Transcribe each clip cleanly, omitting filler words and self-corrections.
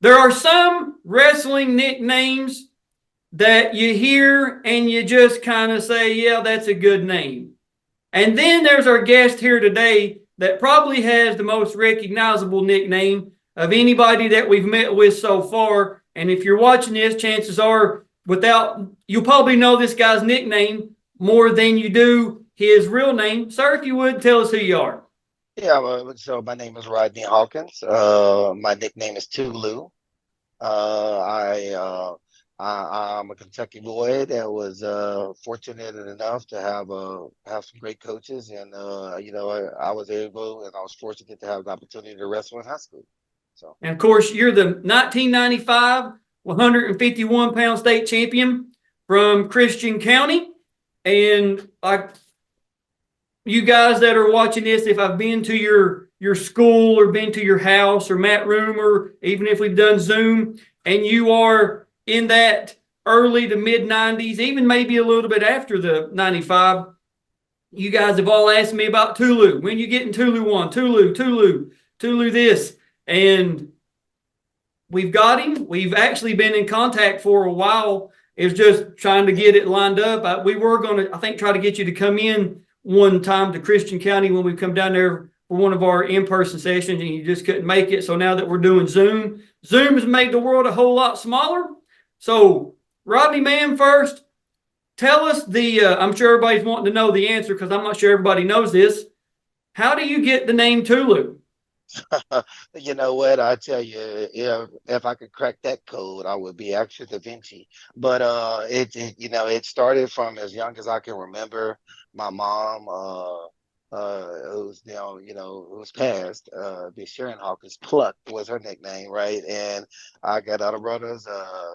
There are some wrestling nicknames that you hear and you just kind of say, yeah, that's a good name. And then there's our guest here today that probably has the most recognizable nickname of anybody that we've met with so far. And if you're watching this, chances are you'll probably know this guy's nickname more than you do his real name. Sir, if you would, tell us who you are. Yeah, so my name is Rodney Hawkins. My nickname is Tulu. Uh, I, uh, I'm a Kentucky boy that was fortunate enough to have some great coaches, and I was able and I was fortunate to have the opportunity to wrestle in high school. So And of course, you're the 1995 151-pound state champion from Christian County. And you guys that are watching this, if I've been to your school or been to your house or mat room, or even if we've done Zoom, and you are in that early to mid 90s, even maybe a little bit after the 95, you guys have all asked me about Tulu. When you getting Tulu one? Tulu this. And we've got him. We've actually been in contact for a while. It's just trying to get it lined up. We were going to, I think, try to get you to come in one time to Christian County when we come down there for one of our in-person sessions, and you just couldn't make it. So now that we're doing Zoom has made the world a whole lot smaller. So Rodney, man, first, tell us I'm sure everybody's wanting to know the answer because I'm not sure everybody knows this. How do you get the name Tulu? you know what? I tell you, if I could crack that code, I would be extra Da Vinci. But it started from as young as I can remember. My mom, who's passed, the Sharon Hawkins Pluck was her nickname, right? And I got other brothers. I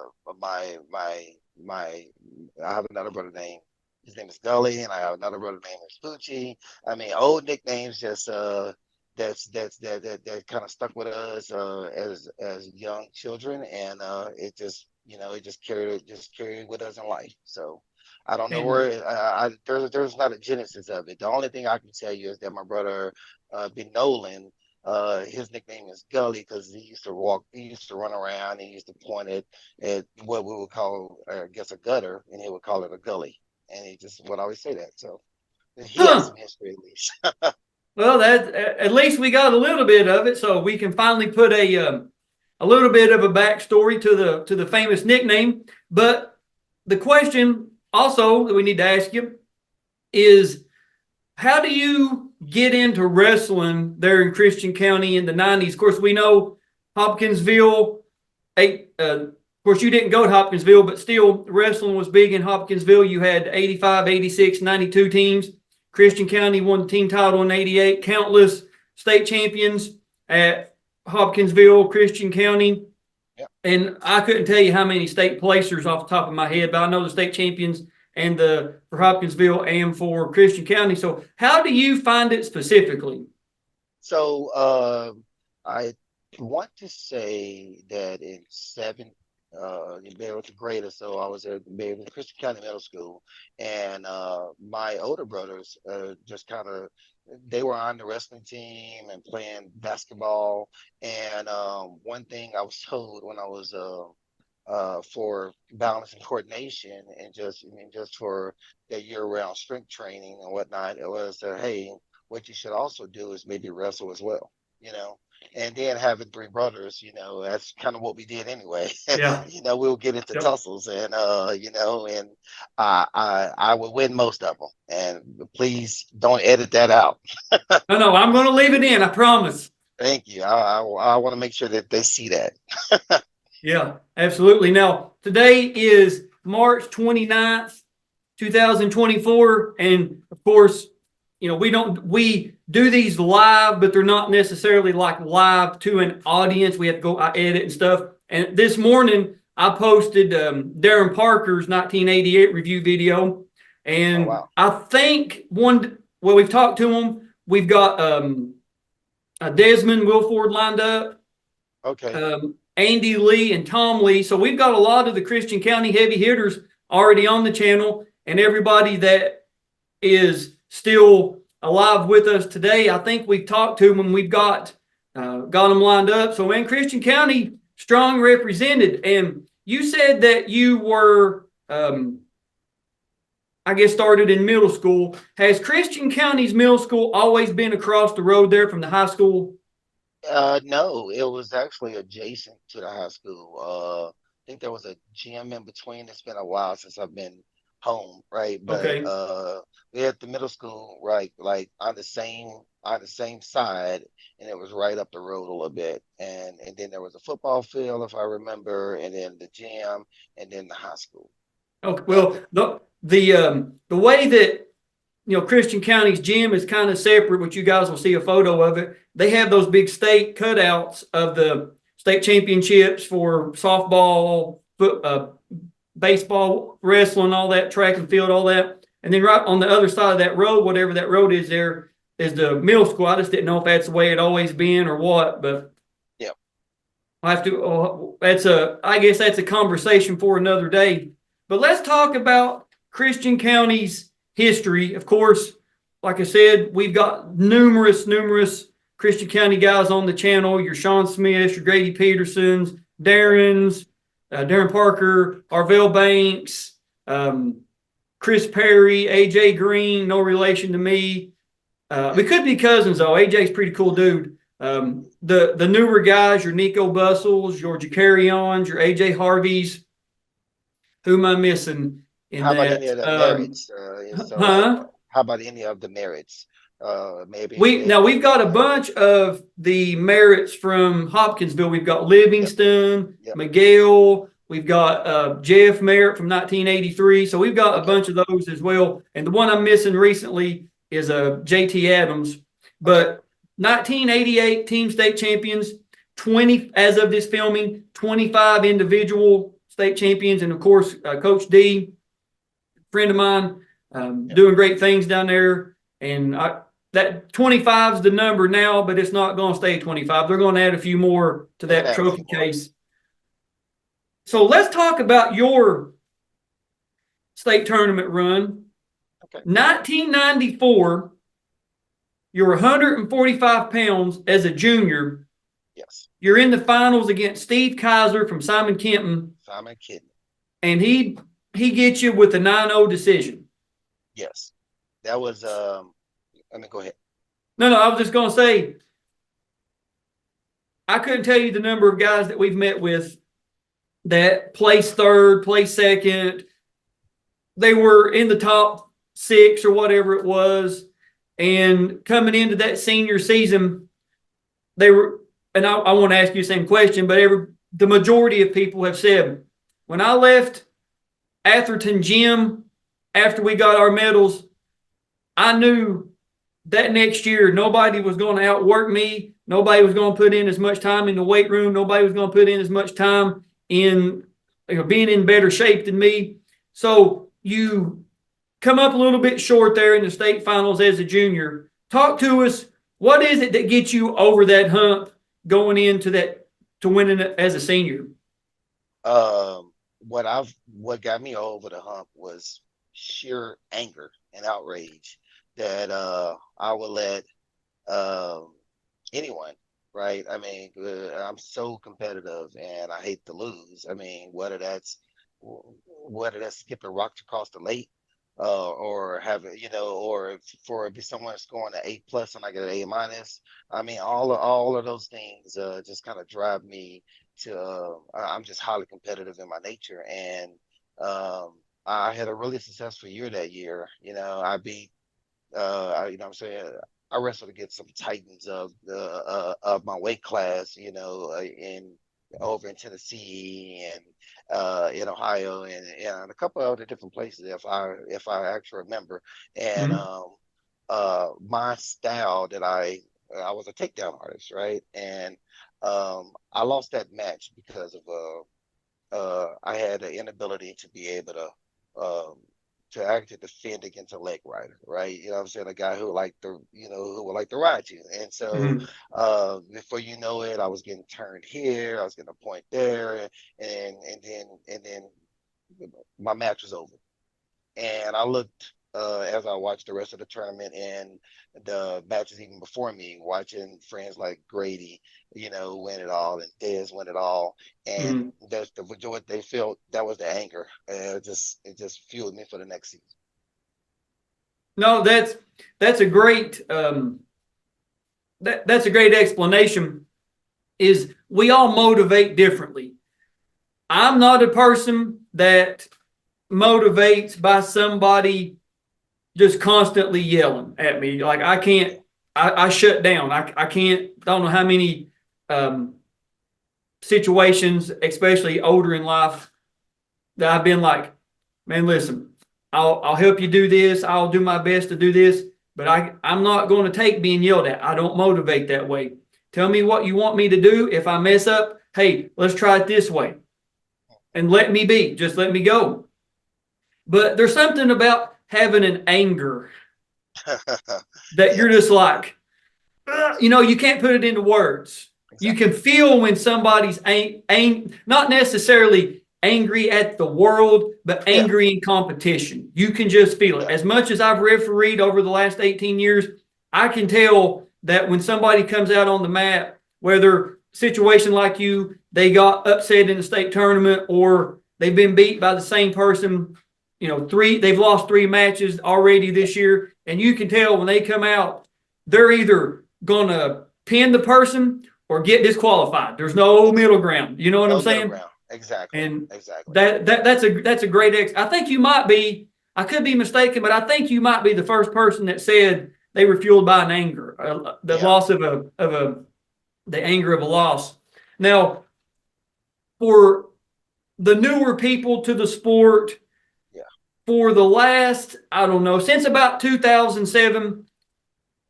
have another brother named. His name is Gully, and I have another brother named Spoochie. I mean, old nicknames just that kind of stuck with us as young children, and it just carried with us in life. So I don't know And where there's not a genesis of it. The only thing I can tell you is that my brother Ben Nolan, his nickname is Gully because he used to run around, and he used to point at what we would call, I guess, a gutter, and he would call it a gully, and he just would always say that. So he has huh. some history at least. Well, that at least we got a little bit of it, so we can finally put a little bit of a backstory to the famous nickname. But the question also that we need to ask you is, how do you get into wrestling there in Christian County in the 90s? Of course, we know Hopkinsville. Of course, you didn't go to Hopkinsville, but still, wrestling was big in Hopkinsville. You had 85, 86, 92 teams. Christian County won the team title in 88. Countless state champions at Hopkinsville, Christian County. Yep. And I couldn't tell you how many state placers off the top of my head, but I know the state champions and for Hopkinsville and for Christian County. So how do you find it specifically? So I want to say that in there was a grade or so, I was at Christian County Middle School, and my older brothers just kind of they were on the wrestling team and playing basketball. And one thing I was told when I was for balance and coordination, and just for that year-round strength training and whatnot, it was hey, what you should also do is maybe wrestle as well, you know. And then having three brothers, that's kind of what we did anyway. Yeah. We'll get into Yep. tussles, and and I would win most of them. And please don't edit that out. No, I'm going to leave it in. I promise. Thank you. I want to make sure that they see that. Yeah, absolutely. Now, today is March 29th, 2024. And of course, we do these live, but they're not necessarily like live to an audience. We have to go edit and stuff. And this morning I posted Darren Parker's 1988 review video. And Oh, wow. I think we've talked to him. We've got Desmond Wilford lined up. Okay. Andy Lee and Tom Lee. So we've got a lot of the Christian County heavy hitters already on the channel, and everybody that is still alive with us today. I think we've talked to them and we've got them lined up. So in Christian County, strong represented. And you said that you were, I guess, started in middle school. Has Christian County's middle school always been across the road there from the high school? No, it was actually adjacent to the high school. I think there was a gym in between. It's been a while since I've been home, right? But Okay. we had the middle school, right, like on the same side, and it was right up the road a little bit. And then there was a football field, if I remember, and then the gym, and then the high school. Okay. Yep. Well, the way that Christian County's gym is kind of separate, but you guys will see a photo of it. They have those big state cutouts of the state championships for softball, baseball, wrestling, all that, track and field, all that. And then right on the other side of that road, whatever that road is there, is the middle school. I just didn't know if that's the way it always been or what, but Yep. I have to. I guess that's a conversation for another day. But let's talk about Christian County's history. Of course, like I said, we've got numerous Christian County guys on the channel. Your Sean Smiths, your Grady Petersons, Darren Parker, Arvell Banks, Chris Perry, AJ Green, no relation to me. We could be cousins though. AJ's a pretty cool dude. The newer guys, your Nico Bustles, your Jacarions, your AJ Harveys. Who am I missing in How about that? any of the merits? So like, Huh? how about any of the merits? Maybe We've got a bunch of the merits from Hopkinsville. We've got yep, Livingston, yep. Miguel. We've got Jeff Merritt from 1983. So we've got a Okay, bunch of those as well. And the one I'm missing recently is JT Adams. okay. But 1988 team state champions, 20 as of this filming, 25 individual state champions, and of course Coach D, friend of mine, Yep. doing great things down there. And that 25 is the number now, but it's not going to stay 25. They're going to add a few more to They're gonna that add a few trophy more. case. So let's talk about your state tournament run. Okay. 1994, you're 145 pounds as a junior. Yes. You're in the finals against Steve Kaiser from Simon Kenton, Simon Kidney. and he gets you with a 9-0 decision. Yes. That was let me go ahead. No, I was just going to say, I couldn't tell you the number of guys that we've met with that placed third, placed second. They were in the top 6 or whatever it was. And coming into that senior season, they were, and I want to ask you the same question, but the majority of people have said, when I left Atherton Gym after we got our medals, I knew that next year nobody was going to outwork me. Nobody was going to put in as much time in the weight room. Nobody was going to put in as much time in being in better shape than me. So you come up a little bit short there in the state finals as a junior. Talk to us. What is it that gets you over that hump going into that to winning it as a senior? What got me over the hump was sheer anger and outrage that I would let anyone, right? I mean, I'm so competitive and I hate to lose. I mean, whether that's skipping rocks across the lake, or having, or if someone scoring an A+ and I get an A-. I mean, all of those things just kind of drive me to. I'm just highly competitive in my nature, and I had a really successful year that year. I beat. What I'm saying, I wrestled against some titans of my weight class. In over in Tennessee and in Ohio and a couple of other different places if I actually remember. And Mm-hmm. my style that I was a takedown artist, right? And I lost that match because of I had an inability to be able to actually defend against a leg rider, right? You know what I'm saying? A guy who would like to ride you. And so Mm-hmm. before you know it, I was getting turned here, I was getting a point there, and then my match was over. And I looked as I watched the rest of the tournament and the matches even before me, watching friends like Grady, win it all, and Dez win it all, and Mhm. that's what they felt. That was the anger. It just fueled me for the next season. No, that's a great that's a great explanation. Is we all motivate differently. I'm not a person that motivates by somebody just constantly yelling at me. Like I can't, I shut down. I can't, don't know how many um, situations, especially older in life, that I've been like, man, listen, I'll help you do this. I'll do my best to do this, but I'm not going to take being yelled at. I don't motivate that way. Tell me what you want me to do. If I mess up, hey, let's try it this way. And let me be. Just let me go. But there's something about having an anger that you're Yes. just like, you can't put it into words. You Exactly. can feel when somebody's not necessarily angry at the world, but Yeah. angry in competition. You can just feel it. Yeah. As much as I've refereed over the last 18 years, I can tell that when somebody comes out on the mat, whether situation like you, they got upset in the state tournament or they've been beat by the same person, they've lost 3 matches already Yeah. this year. And you can tell when they come out, they're either going to pin the person or get disqualified. There's no middle ground. You know what I'm No middle saying? ground. Exactly. And Exactly. that's a great I think you might be. I could be mistaken, but I think you might be the first person that said they were fueled by an anger, the Yeah. loss the anger of a loss. Now, for the newer people to the sport, Yeah. for the last, I don't know, since about 2007,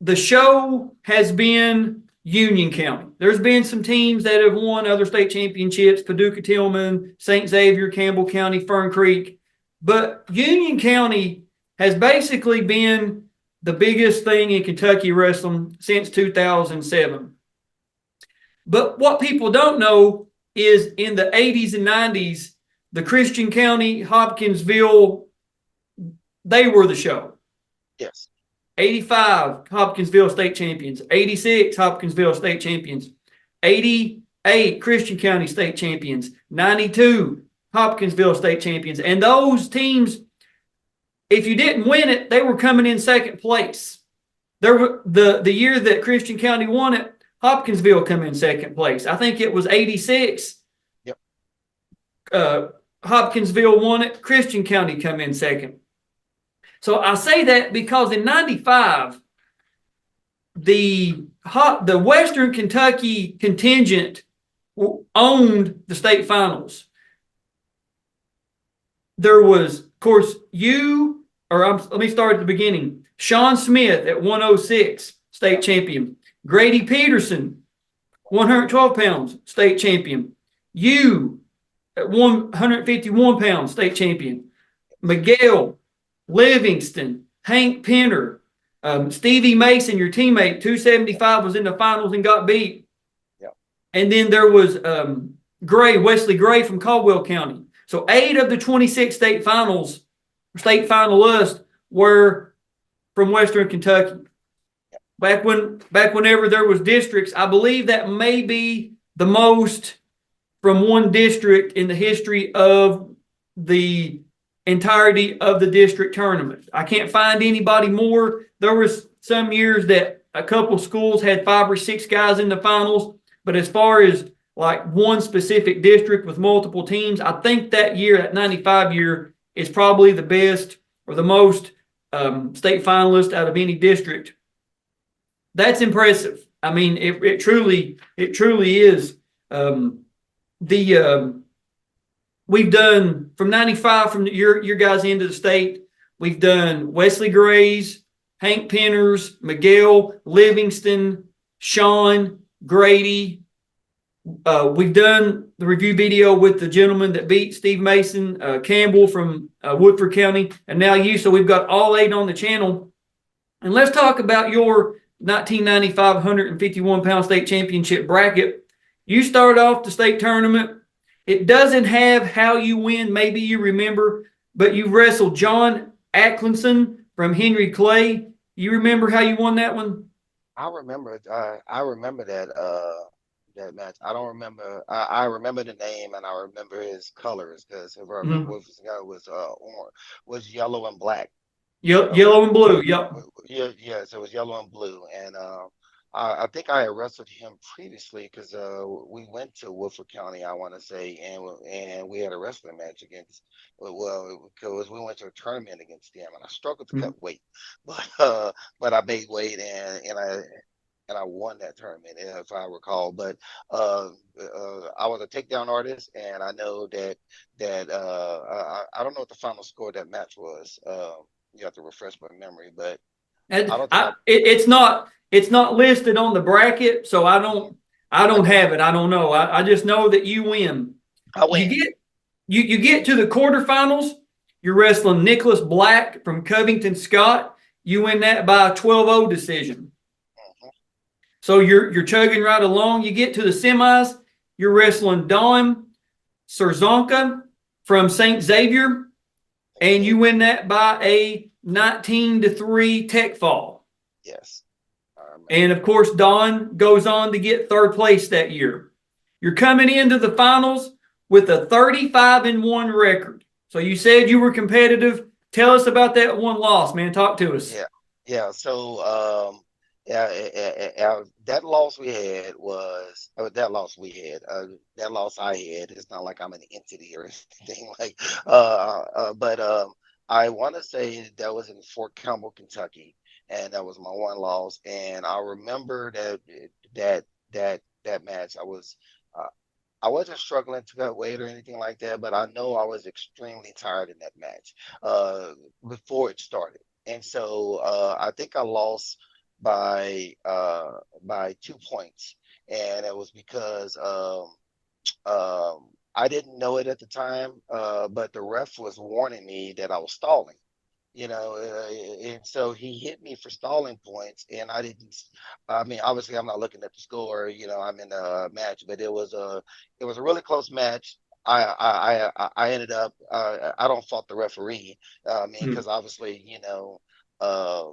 the show has been Union County. There's been some teams that have won other state championships, Paducah Tillman, St. Xavier, Campbell County, Fern Creek. But Union County has basically been the biggest thing in Kentucky wrestling since 2007. But what people don't know is in the 80s and 90s, the Christian County, Hopkinsville, they were the show. Yes. 85, Hopkinsville State Champions. 86, Hopkinsville State Champions. 88, Christian County State Champions. 92, Hopkinsville State Champions. And those teams, if you didn't win it, they were coming in second place. The year that Christian County won it, Hopkinsville come in second place. I think it was 86. Yep. Hopkinsville won it. Christian County come in second. So I say that because in 95, the Western Kentucky contingent owned the state finals. There was, of course, let me start at the beginning. Sean Smith at 106, state champion. Grady Peterson, 112 pounds, state champion. You at 151 pounds, state champion. Miguel, Livingston, Hank Penner, Stevie Mason, your teammate, 275 was in the finals and got beat. Yep. And then there was Wesley Gray from Caldwell County. So 8 of the 26 state finalists were from Western Kentucky. Back whenever there was districts, I believe that may be the most from one district in the history of the entirety of the district tournament. I can't find anybody more. There was some years that a couple schools had 5 or 6 guys in the finals, but as far as like one specific district with multiple teams, I think that year, that 95 year, is probably the best or the most state finalists out of any district. That's impressive. I mean, it truly is. We've done from 95 from your guys into the state. We've done Wesley Gray's, Hank Penner's, Miguel, Livingston, Sean, Grady. We've done the review video with the gentleman that beat Steve Mason, Campbell from Woodford County, and now you. So we've got all 8 on the channel. And let's talk about your 1995 151-pound state championship bracket. You started off the state tournament. It doesn't have how you win. Maybe you remember, but you wrestled John Acklinson from Henry Clay. You remember how you won that one? I remember. I remember that match. I don't remember. I remember the name and I remember his colors because if I remember Mhm. what was yellow and black. Yep, So yellow and blue. Yep. yeah, yeah. So it was yellow and blue, and I think I had wrestled him previously because we went to Woodford County, I want to say, and we had a wrestling match against. Well, because we went to a tournament against them, and I struggled to Mhm. cut weight, but I made weight, and I won that tournament, if I recall. But I was a takedown artist, and I know that I don't know what the final score of that match was. You have to refresh my memory, but I don't think It's not listed on the bracket, so I I don't got have it. I don't know. I just know that you win. I You win. get you get to the quarterfinals. You're wrestling Nicholas Black from Covington, Scott. You win that by a 12-0 decision. Mhm. So you're chugging right along. You get to the semis. You're wrestling Don Serzonka from St. Xavier, and you win that by a 19-3 tech fall. Yes, I remember And of that. course, Don goes on to get third place that year. You're coming into the finals with a 35-1 record. So you said you were competitive. Tell us about that one loss, man. Talk to us. Yeah, yeah. So, yeah, that loss we had was that loss we had. That loss I had. It's not like I'm an entity or anything like. But I want to say that was in Fort Campbell, Kentucky, and that was my one loss. And I remember that that match. Uh, I wasn't struggling to cut weight or anything like that, but I know I was extremely tired in that match before it started. And so I think I lost by 2 points, and it was because I didn't know it at the time, but the ref was warning me that I was stalling. And so he hit me for stalling points, and I didn't. I mean, obviously, I'm not looking at the score. I'm in a match, but it was a really close match. I ended up. I don't fault the referee. I mean, Hmm. because obviously, uh,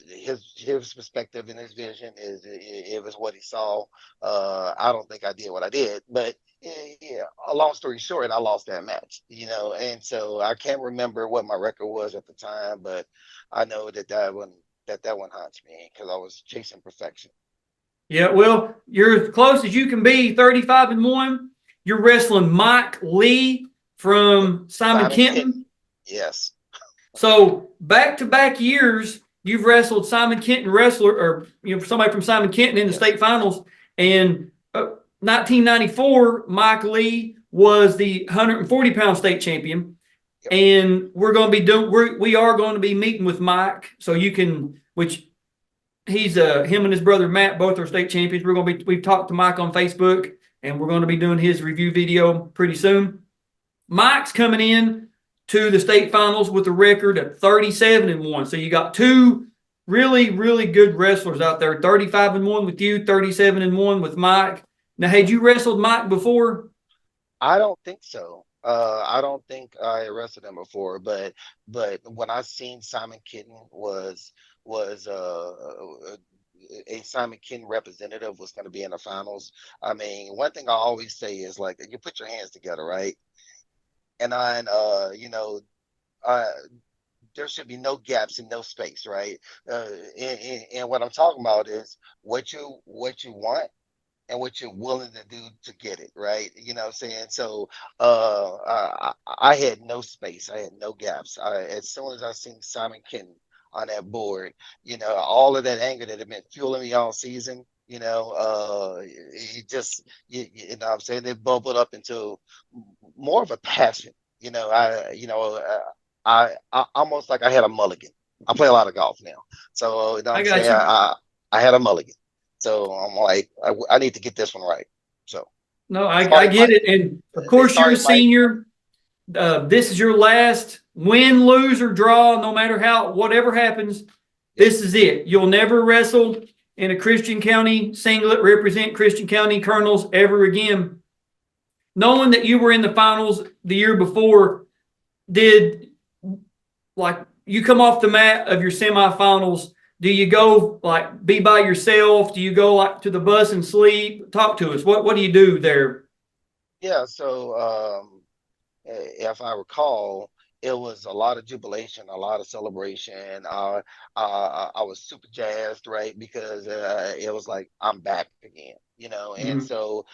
his perspective and his vision it was what he saw. I don't think I did what I did, but yeah. A long story short, I lost that match. And so I can't remember what my record was at the time, but I know that one haunts me because I was chasing perfection. Yeah, well, you're as close as you can be, 35-1. You're wrestling Mike Lee Yeah. from Simon Simon Kitten, Kenton. yes, So back-to-back years, you've wrestled Simon Kenton wrestler, or somebody from Simon Kenton in the yes, state finals. And 1994, Mike Lee was the 140-pound state champion. yep, And we are going to be meeting with Mike, so you can, which he's him and his brother Matt both are state champions. We've talked to Mike on Facebook, and we're going to be doing his review video pretty soon. Mike's coming in to the state finals with a record of 37-1. So you got two really, really good wrestlers out there. 35-1 with you, 37-1 with Mike. Now, had yep. you wrestled Mike before? I don't think so. I don't think I arrested him before, but when I seen Simon Kitten was a Simon Kitten representative was going to be in the finals. I mean, one thing I always say is like you put your hands together, right? And on uh there should be no gaps and no space, right? And what I'm talking about is what you want and what you're willing to do to get it, right? You know what I'm saying? So I had no space, I had no gaps. As soon as I seen Simon Kenton on that board, all of that anger that had been fueling me all season, it just, you know what I'm saying? It bubbled up into more of a passion. I almost like I had a mulligan. I play a lot of golf now. So, you know what I I'm got saying? you. I had a mulligan. So I'm like, I need to get this one right. So No, I sorry, get Mike. it. And of course, you're a Sorry, Mike. senior. This is your last win, lose, or draw, no matter whatever happens. Yep. This is it. You'll never wrestle in a Christian County singlet, represent Christian County Colonels ever again. Knowing that you were in the finals the year before, did like you come off the mat of your semifinals, do you go like be by yourself? Do you go like to the bus and sleep? Talk to us. What do you do there? Yeah, so if I recall, it was a lot of jubilation, a lot of celebration. I was super jazzed, right? Because it was like I'm back again, you know. And Mhm. so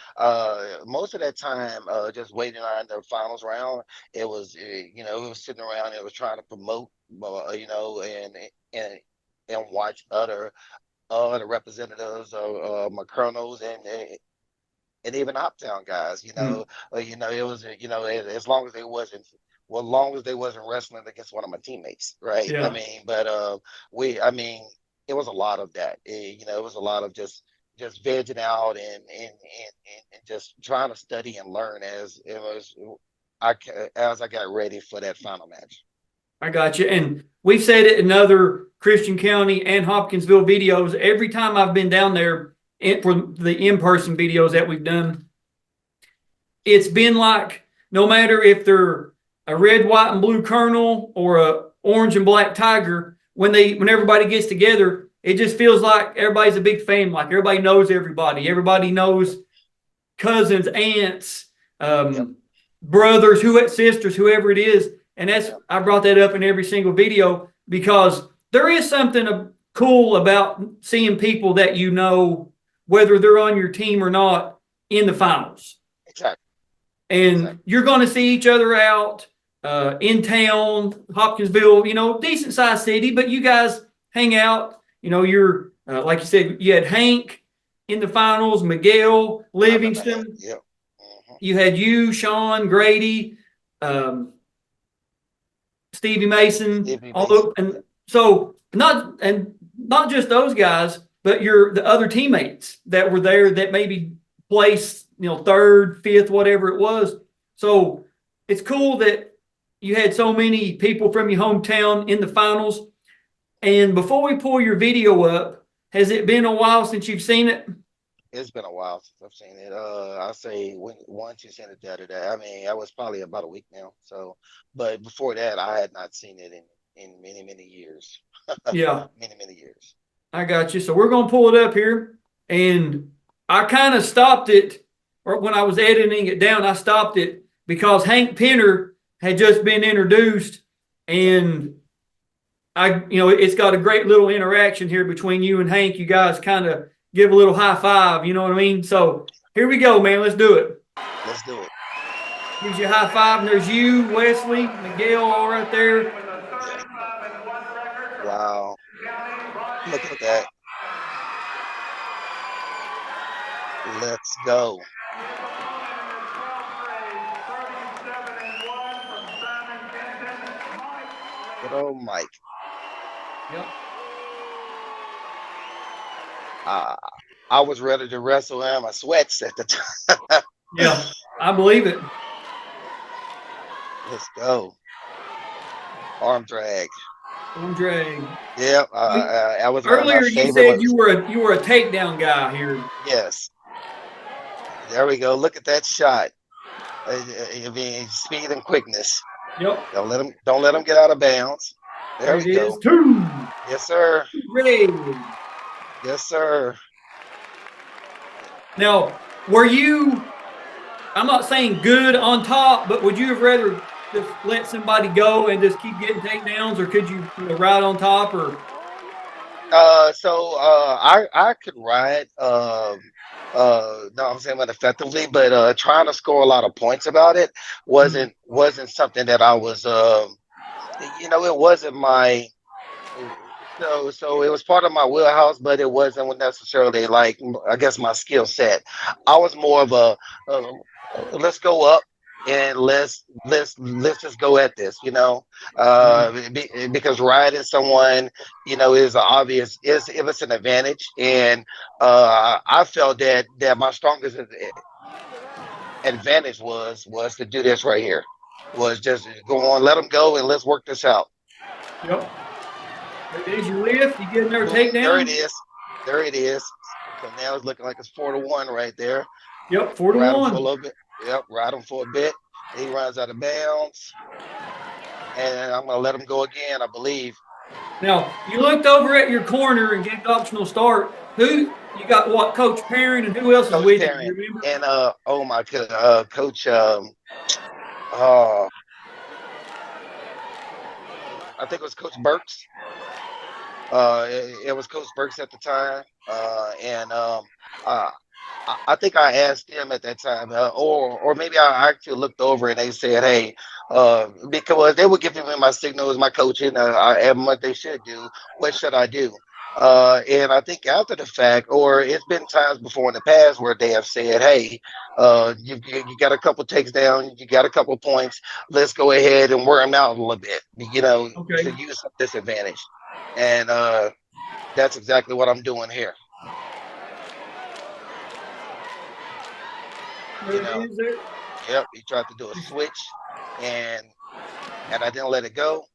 most of that time, just waiting on the finals round, it was, you know, it was sitting around, it was trying to promote, you know, and and watch other representatives of my colonels and even Uptown guys, Mhm. you know, it was, you know, as long as they wasn't, well, as long as they wasn't wrestling against one of my teammates, right? I Yeah, mean, but I mean, it was a lot of that. You know, it was a lot of just vegging out and just trying to study and learn as it was, as I got ready for that final match. I got you. And we've said it in other Christian County and Hopkinsville videos. Every time I've been down there for the in-person videos that we've done, it's been like no matter if they're a red, white, and blue colonel or a orange and black tiger, when everybody gets together, it just feels like everybody's a big family. Like everybody knows everybody. Everybody knows cousins, aunts, Yep. brothers, sisters, whoever it is. And that's Yep. I brought that up in every single video because there is something cool about seeing people that you know, whether they're on your team or not, in the finals. Exactly. And Exactly. you're going to see each other out in town, Hopkinsville, decent sized city, but you guys hang out. You're like you said, you had Hank in the finals, Miguel, I remember Hank. Livingston. Yep. Hmm. You had you, Sean, Grady, um, Stevie Mason, Stevie all Mason. those, and so not just those guys, but the other teammates that were there that maybe placed, third, fifth, whatever it was. So it's cool that you had so many people from your hometown in the finals. And before we pull your video up, has it been a while since you've seen it? It's been a while since I've seen it. I say once you sent it the other day. I mean, I was probably about a week now. So, but before that, I had not seen it in many many years. Yeah, Many many years. I got you. So we're gonna pull it up here, and I kind of stopped it, or when I was editing it down, I stopped it because Hank Penner had just been introduced, Yep. and it's got a great little interaction here between you and Hank. You guys kind of give a little high five, you know what I mean? So here we go, man. Let's do it. Let's do it. Gives you a high five, and there's you, Wesley, Miguel, all right there. Yeah. Wow. Look at that. Let's go. Good old Mike. Yep. Uh, I was ready to wrestle in my sweats at the time. Yeah, I believe it. Let's go. Arm drag. Andre. Yeah, that was one of my Earlier, you favorite said ones. you were a takedown guy here. Yes. There we go. Look at that shot. I mean, speed and quickness. Yep. Don't let him get out of bounds. There There we it is. go. Two. Yes, sir. Three. Yes, sir. Now, were you? I'm not saying good on top, but would you have rather just let somebody go and just keep getting takedowns, or could you, ride on top? Or I could ride no, I'm saying that effectively, but trying to score a lot of points about it wasn't something that I was it wasn't my so it was part of my wheelhouse, but it wasn't necessarily like I guess my skill set. I was more of a let's go up and let's just go at this, because riding someone, is obvious is if it's an advantage, and I felt that my strongest advantage was to do this right here, was just go on, let them go, and let's work this out. yep, there it is. You lift, you get another Boom, there it takedown. is. There it is. So now it's looking like it's 4-1 right there. Yep, four to Ride him for a one. little bit. Yep, ride him for a bit. He runs out of bounds. and I'm gonna let him go again, I believe. Now, you looked over at your corner and gave the optional start. Who you got? What, Coach Perrin, and who else is Coach with you? Perrin You remember? and oh my god, Coach uh I think it was Coach Burks. It was Coach Burks at the time, and uh, I think I asked them at that time, or maybe I actually looked over and they said, "Hey," because they were giving me my signals, my coaching, and what they should do. What should I do? And I think after the fact, or it's been times before in the past where they have said, "Hey, you got a couple takes down, you got a couple points. Let's go ahead and wear them out a little bit, Okay. to use some disadvantage." And that's exactly what I'm doing here. There You it know, is there. yep, he tried to do a switch, and I didn't let it go.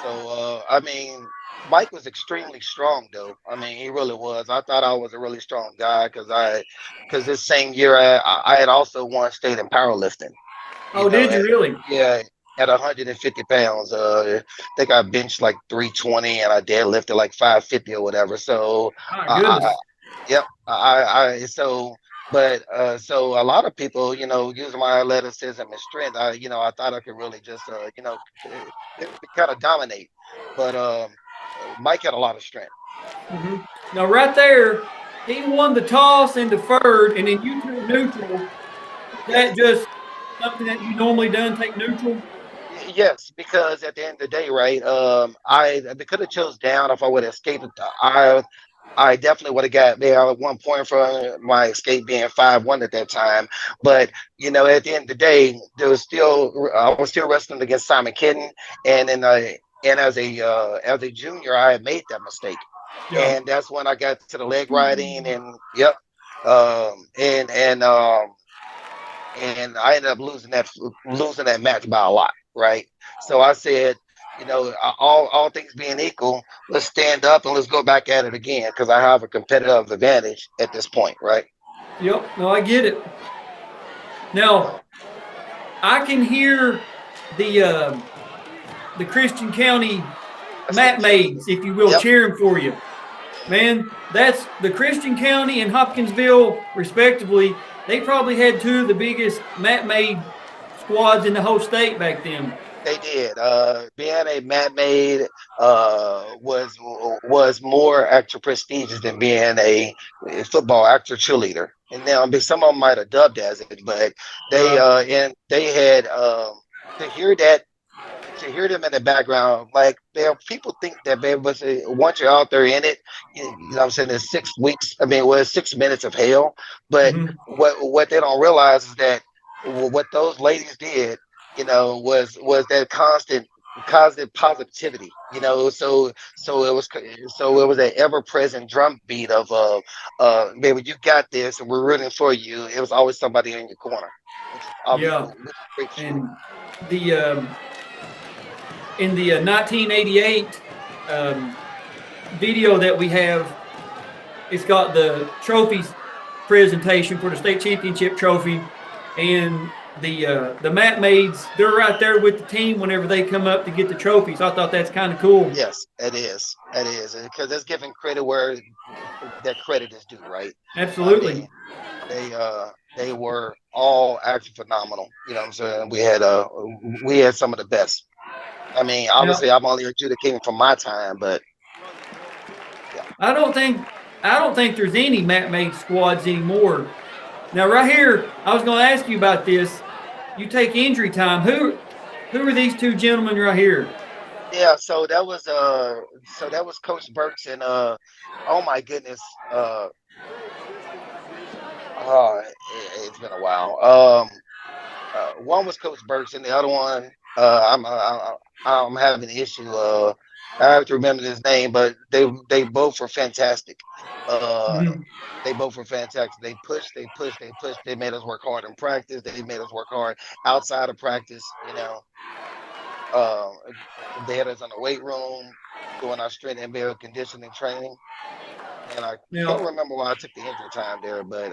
So I mean, Mike was extremely strong, though. I mean, he really was. I thought I was a really strong guy because this same year I had also won state in powerlifting. You Oh, know, did you at, really? yeah, at 150 pounds. I think I benched like 320 and I deadlifted like 550 or whatever. So My I goodness. yep. So a lot of people, using my athleticism and strength, I thought I could really just, kind of dominate. But Mike had a lot of strength. Hmm. Now, right there, he won the toss and deferred, and then you took neutral. Is that Yes. just something that you normally done? Take neutral? Yes, because at the end of the day, right? I could have chose down if I would have escaped. I definitely would have got there at 1 point for my escape being 5-1 at that time. But at the end of the day, there was still I was still wrestling against Simon Kitten, and then and as a junior, I had made that mistake, Yeah. and that's when I got to the leg riding, and yep, um, and and um, and I ended up losing that match by a lot, right? So I said, all things being equal, let's stand up and let's go back at it again because I have a competitive advantage at this point, right? Yep. No, I get it. Now, So, I can hear the uh, the Christian County state mat cheerleaders. maids, if you will, Yep. cheering for you. Man, that's the Christian County and Hopkinsville, respectively. They probably had two of the biggest mat maid squads in the whole state back then. They did. Being a mat maid was more extra prestigious than being a football actor cheerleader. And now, some of them might have dubbed as it, but Right. they had to hear that to hear them in the background, like people think that once you're out there in it, what I'm saying, it's 6 weeks. I mean, well, it's 6 minutes of hell. But Mm-hmm. what they don't realize is that what those ladies did, was that constant positivity. So it was an ever present drum beat of baby, you got this, and we're rooting for you. It was always somebody in your corner, which is Yeah. which is great to see. And the in the 1988 um, video that we have, it's got the trophies presentation for the state championship trophy, and the mat maids, they're right there with the team whenever they come up to get the trophies. I thought that's kind of cool. Yes, it is. It is because it's giving credit where that credit is due, right? I Absolutely. mean, they were all actually phenomenal. You know what I'm saying? We had some of the best. I mean, Now, obviously, I'm only adjudicating from my time, but yeah. I don't think I don't think there's any mat made squads anymore. Now, right here, I was going to ask you about this. You take injury time. Who are these two gentlemen right here? Yeah, so that was Coach Burks and oh my goodness. It's been a while. One was Coach Burks, and the other one, I'm having an issue. I have to remember his name, but they both were fantastic. Uh, Mhm. they both were fantastic. They pushed, they pushed, they pushed. They made us work hard in practice. They made us work hard outside of practice. Uh, they had us in the weight room doing our strength and better conditioning training. And I can't Now, remember why I took the injury time there, but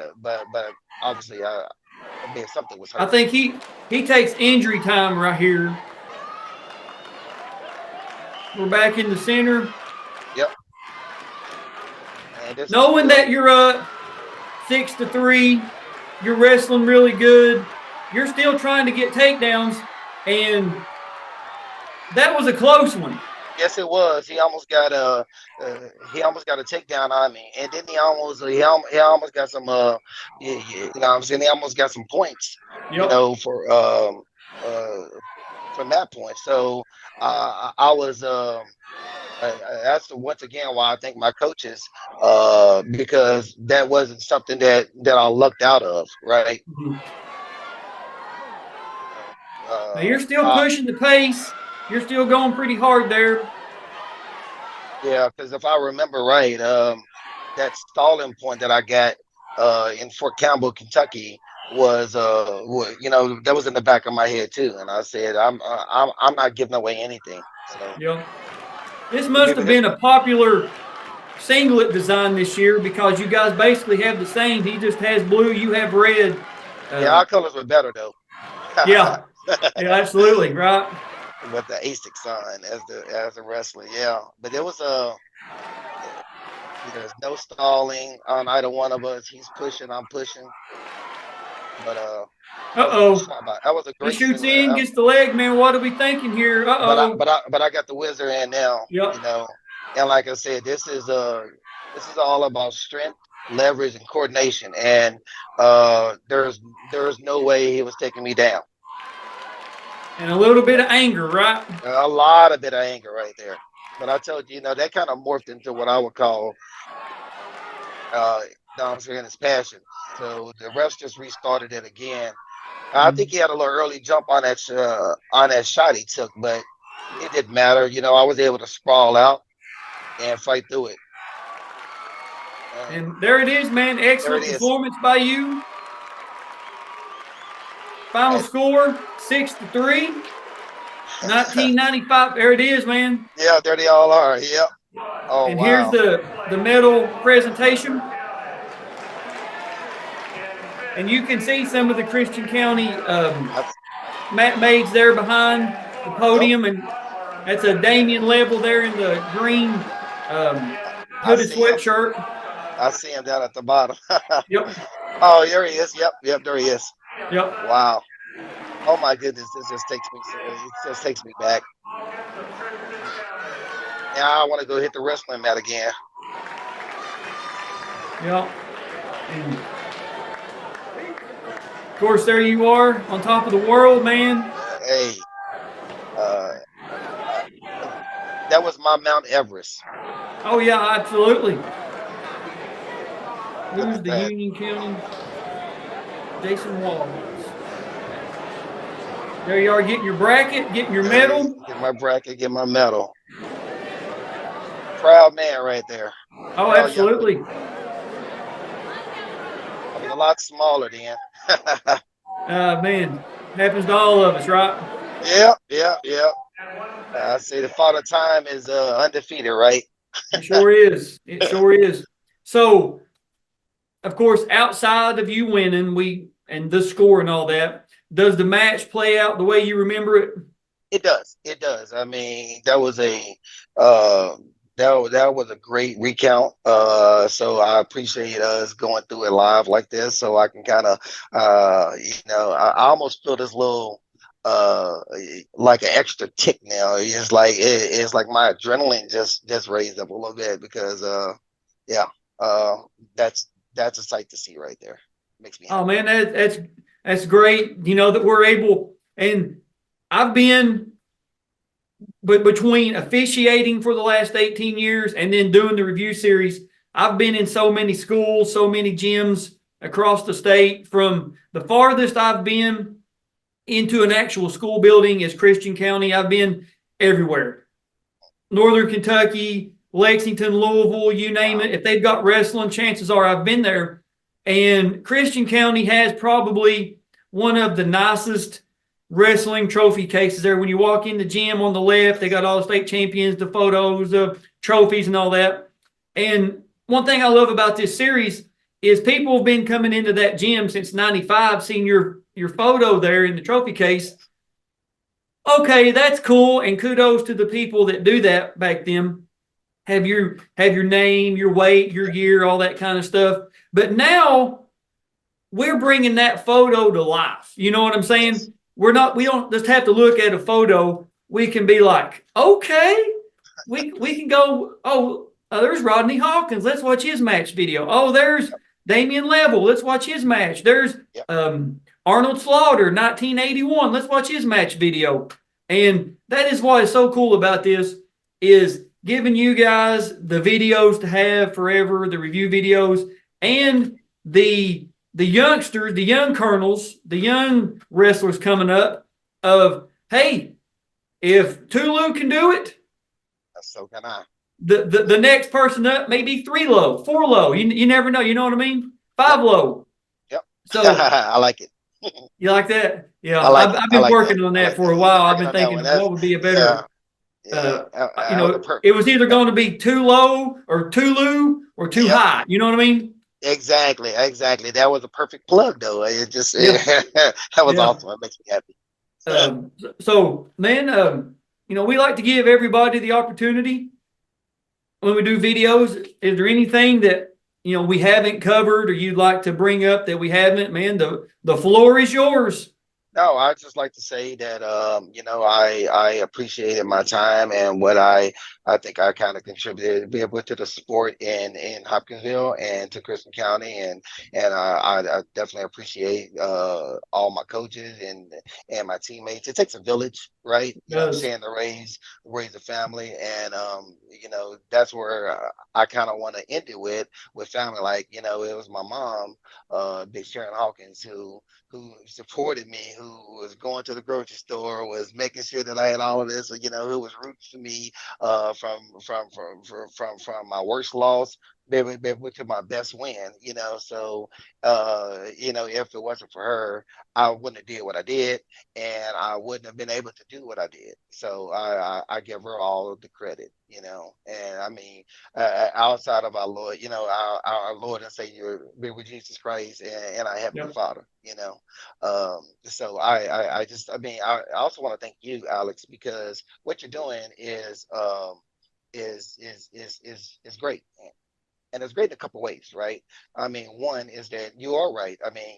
obviously I mean something was I hurt. think he takes injury time right here We're back in the center. Yep. And this Knowing is that you're up 6-3, you're wrestling really good. You're still trying to get takedowns, and that was a close one. yes, it was. He almost got a takedown on me, and then he almost got some you know what I'm saying, he almost got some points, you Yep. know, from that point. So I was that's once again why I thank my coaches, because that wasn't something that I lucked out of, right? Now you're still pushing the pace. You're still going pretty hard there. Yeah, because if I remember right, that stalling point that I got in Fort Campbell, Kentucky, was you know, that was in the back of my head too, and I said I'm not giving away anything. So Yep. This must have been a popular singlet design this year because you guys basically have the same. He just has blue, you have red. Yeah, our colors were better though. Yeah, absolutely, right. With the ASICs on as the wrestler, yeah. But there was there's no stalling on either one of us. He's pushing, I'm pushing. But that was a He great shoots singlet. in, gets the leg, man. What are we thinking here? But I got the wizard in now. Yep. You know, and like I said, this is all about strength, leverage, and coordination. And there's no way he was taking me down. And a little bit of anger, right? A lot of bit of anger right there. But I told you, you know, that kind of morphed into what I would call I'm saying, his passion. So the refs just restarted it again. I think he had a little early jump on that shot he took, but it didn't matter. You know, I was able to sprawl out and fight through it. And there it is, man. Excellent performance by you. Final score 6-3. 1995. There it is, man. Yeah, there they all are. Yep. Oh, and here's the medal presentation. And you can see some of the Christian County mat maids there behind the podium. Yep. And that's a Damien Level there in the green hooded sweatshirt. I see him down at the bottom. Yep. Oh, there he is. Yep, there he is. Yep. Wow. Oh my goodness, it just takes me back. Now I want to go hit the wrestling mat again. Yep. And of course, there you are on top of the world, man. Hey, that was my Mount Everest. Oh yeah, absolutely. Who's the Union County? Jason Wallace. There you are, getting your bracket, getting your medal. Get my bracket, get my medal. Proud man right there. Oh, absolutely. I mean, a lot smaller then. Man, happens to all of us, right? Yeah. I say the Father Time is undefeated, right? It sure is. It sure is. So, of course, outside of you winning, and the score and all that, does the match play out the way you remember it? It does. I mean, that was a great recount. So I appreciate us going through it live like this, so I can kind of, I almost feel this little like an extra tick now. It's like my adrenaline just raised up a little bit because that's a sight to see right there. Makes me happy. Oh man, that's great. You know that we're able, and I've been between officiating for the last 18 years and then doing the review series. I've been in so many schools, so many gyms across the state. From the farthest I've been into an actual school building is Christian County. I've been everywhere. Northern Kentucky, Lexington, Louisville, you name it. If they've got wrestling, chances are I've been there. And Christian County has probably one of the nicest wrestling trophy cases there. When you walk in the gym on the left, they got all the state champions, the photos, the trophies and all that. And one thing I love about this series is people have been coming into that gym since 95, seeing your photo there in the trophy case okay, that's cool. And kudos to the people that do that back then. Have your name, your weight, your year, all that kind of stuff. But now we're bringing that photo to life. You know what I'm Yes. saying? We don't just have to look at a photo. We can be like, okay, we can go, oh, there's Rodney Hawkins. Let's watch his match video. Oh, there's Damian Level. Let's watch his match. There's Yep. Arnold Slaughter, 1981. Let's watch his match video. And that is what is so cool about this is giving you guys the videos to have forever, the review videos, and the youngsters, the young colonels, the young wrestlers coming up of, hey, if Tulu can do it, So can I. the next person up may be 3 low, 4 low. You never know. You know what I mean? 5 Yep. low. Yep. So I like it. you like that? Yeah, I like it. I've I been like that. working on I that like for that. a You've been while. I've working been on that thinking one. of what would be a Yeah. better. Yeah. You That was a know, it was either Yep. going to be too low or too low or too Yep. high. You know what I mean? Exactly. Exactly. That was a perfect plug, though. It just Yeah, that was yeah. awesome. It makes me happy. So, man, you know, we like to give everybody the opportunity when we do videos. Is there anything that you know we haven't covered, or you'd like to bring up that we haven't? Man, the floor is yours. No, I just like to say that I appreciated my time and what I think I kind of contributed be able to the sport in Hopkinsville and to Christian County and I definitely appreciate all my coaches and my teammates. It takes a village, right? It You know what I'm does. saying, to raise a family, and that's where I kind of want to end it with family. Like, it was my mom, Big Sharon Hawkins, who supported me, who was going to the grocery store, was making sure that I had all of this, who was rooting for me from my worst loss, maybe to my best win, So, if it wasn't for her, I wouldn't have did what I did, and I wouldn't have been able to do what I did. So I give her all of the credit, And I mean, outside of our Lord, our Lord and Savior, be with Jesus Christ and our Heavenly Yep. Father, So I also want to thank you, Alex, because what you're doing is great. And it's great in a couple ways, right? I mean, one is that you are right. I mean,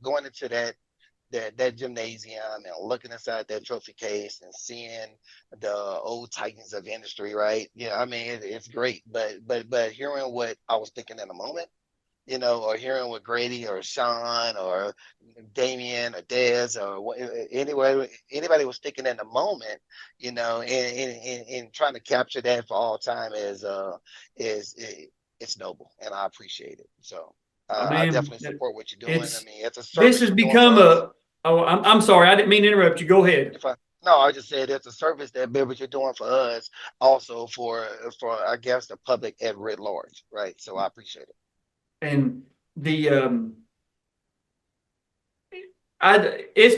going into that gymnasium and looking inside that trophy case and seeing the old titans of industry, right? Yeah, I mean, it's great. But hearing what I was thinking in the moment, or hearing what Grady or Sean or Damien or Dez or anybody was thinking in the moment, and trying to capture that for all time is it's noble, and I appreciate it. So I I mean, definitely support what you're doing. I it's mean, it's a this service has you're doing for become us. a. Oh, I'm sorry. I didn't mean to interrupt you. Go ahead. If I No, I just said it's a service that what you're doing for us, also for I guess the public at writ large, right? So I appreciate it. And the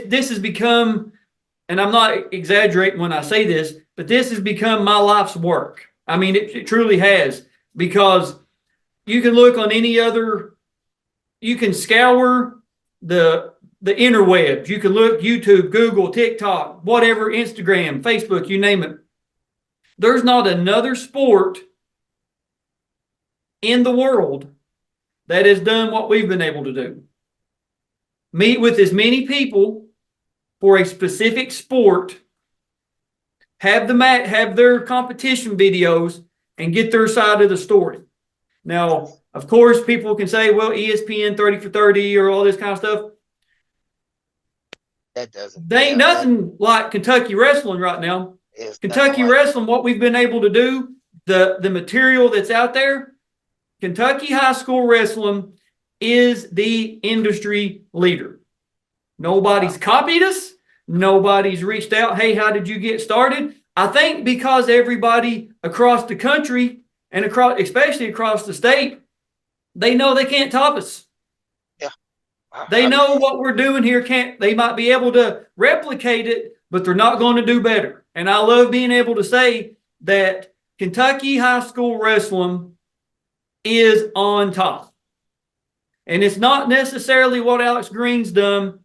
this has become, and I'm not exaggerating when I say this, but this has become my life's work. I mean, it truly has, because you can look on any other, you can scour the interwebs. You can look YouTube, Google, TikTok, whatever, Instagram, Facebook, you name it. There's not another sport in the world that has done what we've been able to do. Meet with as many people for a specific sport, have their competition videos, and get their side of the story. Now, of course, people can say, well, ESPN 30 for 30 or all this kind of stuff. That doesn't, They ain't yeah, that nothing like Kentucky wrestling right now. is nothing Kentucky like it. wrestling, what we've been able to do, the material that's out there, Kentucky high school wrestling is the industry leader. Nobody's Wow. copied us. Nobody's reached out. Hey, how did you get started? I think because everybody across the country and especially across the state, they know they can't top us. Yeah. They I know mean, what we're doing here. They might be able to replicate it, but they're not going to do better. And I love being able to say that Kentucky high school wrestling is on top. And it's not necessarily what Alex Green's done.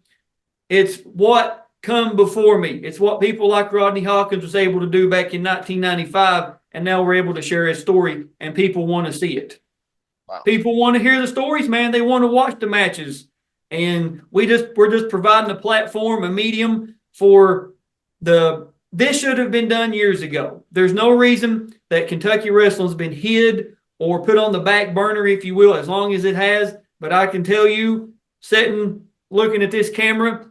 It's what come before me. It's what people like Rodney Hawkins was able to do back in 1995, and now we're able to share his story, and people want to see it. Wow. People want to hear the stories, man. They want to watch the matches, and we're just providing a platform, a medium for the. This should have been done years ago. There's no reason that Kentucky wrestling's been hid or put on the back burner, if you will, as long as it has. But I can tell you, sitting, looking at this camera,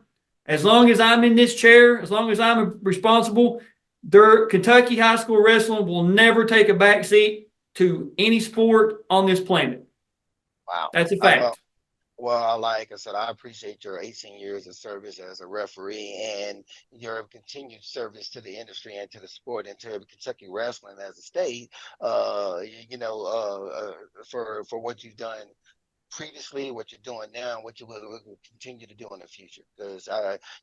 as long as I'm in this chair, as long as I'm responsible, Kentucky high school wrestling will never take a back seat to any sport on this planet. Wow. That's a fact. Well, like I said, I appreciate your 18 years of service as a referee and your continued service to the industry and to the sport and to Kentucky wrestling as a state. For what you've done previously, what you're doing now, and what you will continue to do in the future. Because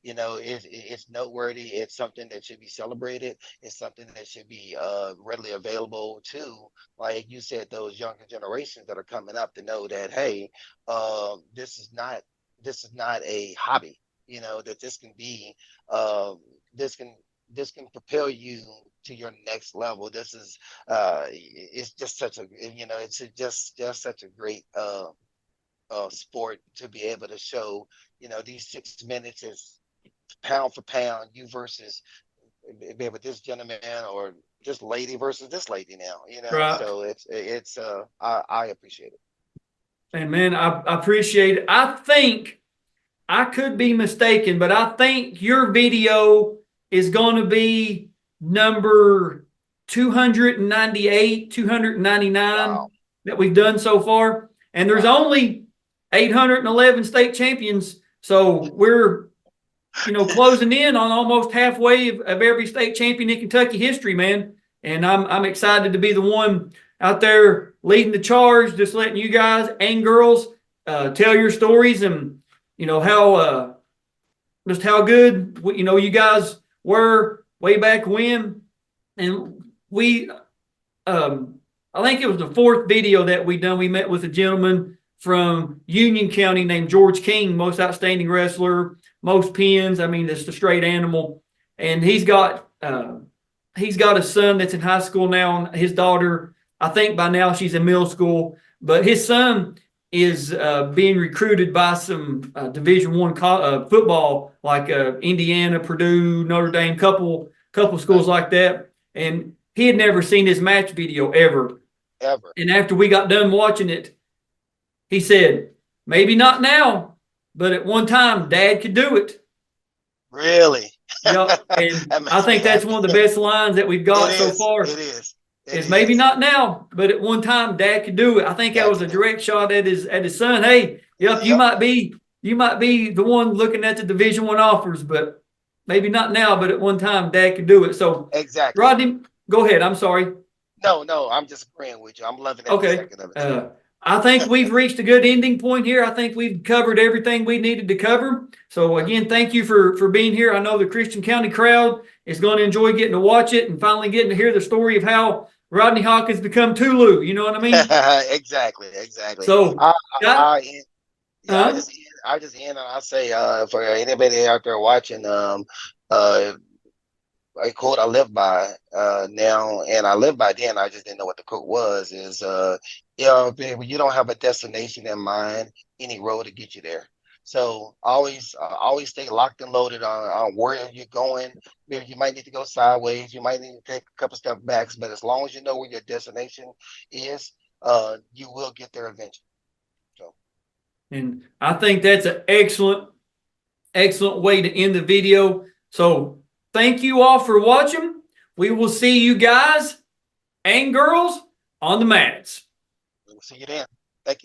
it's noteworthy. It's something that should be celebrated. It's something that should be readily available to, like you said, those younger generations that are coming up to know that, hey, this is not a hobby. That this can be this can propel you to your next level. This is it's just such a it's just such a great sport to be able to show these 6 minutes is pound for pound, you versus with this gentleman or this lady versus this lady now. Right. So it's I appreciate it. And man, I appreciate it. I think I could be mistaken, but I think your video is going to be number 298, 299 Wow. that we've done so far. And there's only 811 state champions. So we're, closing in on almost halfway of every state champion in Kentucky history, man. And I'm excited to be the one out there leading the charge, just letting you guys and girls tell your stories and, how good, you guys were way back when. And we, I think it was the fourth video that we done. We met with a gentleman from Union County named George King, most outstanding wrestler, most pins. I mean, that's the straight animal. And he's got a son that's in high school now. His daughter, I think by now she's in middle school, but his son is being recruited by some Division I football, like Indiana, Purdue, Notre Dame, couple schools like that. And he had never seen his match video ever. And after we got done watching it, he said, maybe not now, but at one time, Dad could do it. Really? And I think that's one of the best lines that we've got so far. It is. It's maybe not now, but at one time, Dad could do it. I think that was a direct shot at his son. Hey, you might be the one looking at the Division I offers, but maybe not now, but at one time, Dad could do it. So exactly. Rodney, go ahead. I'm sorry. No, I'm just agreeing with you. I'm loving every second of it. I think we've reached a good ending point here. I think we've covered everything we needed to cover. So again, thank you for being here. I know the Christian County crowd is going to enjoy getting to watch it and finally getting to hear the story of how Rodney Hawkins become Tulu. You know what I mean? Exactly. So I just end and I say for anybody out there watching, a quote I live by now, and I live by then. I just didn't know what the quote was. Is when you don't have a destination in mind, any road to get you there. So always stay locked and loaded on where you're going. Maybe you might need to go sideways. You might need to take a couple step backs, but as long as you know where your destination is, you will get there eventually. So, and I think that's an excellent way to end the video. So thank you all for watching. We will see you guys and girls on the mats. We'll see you then.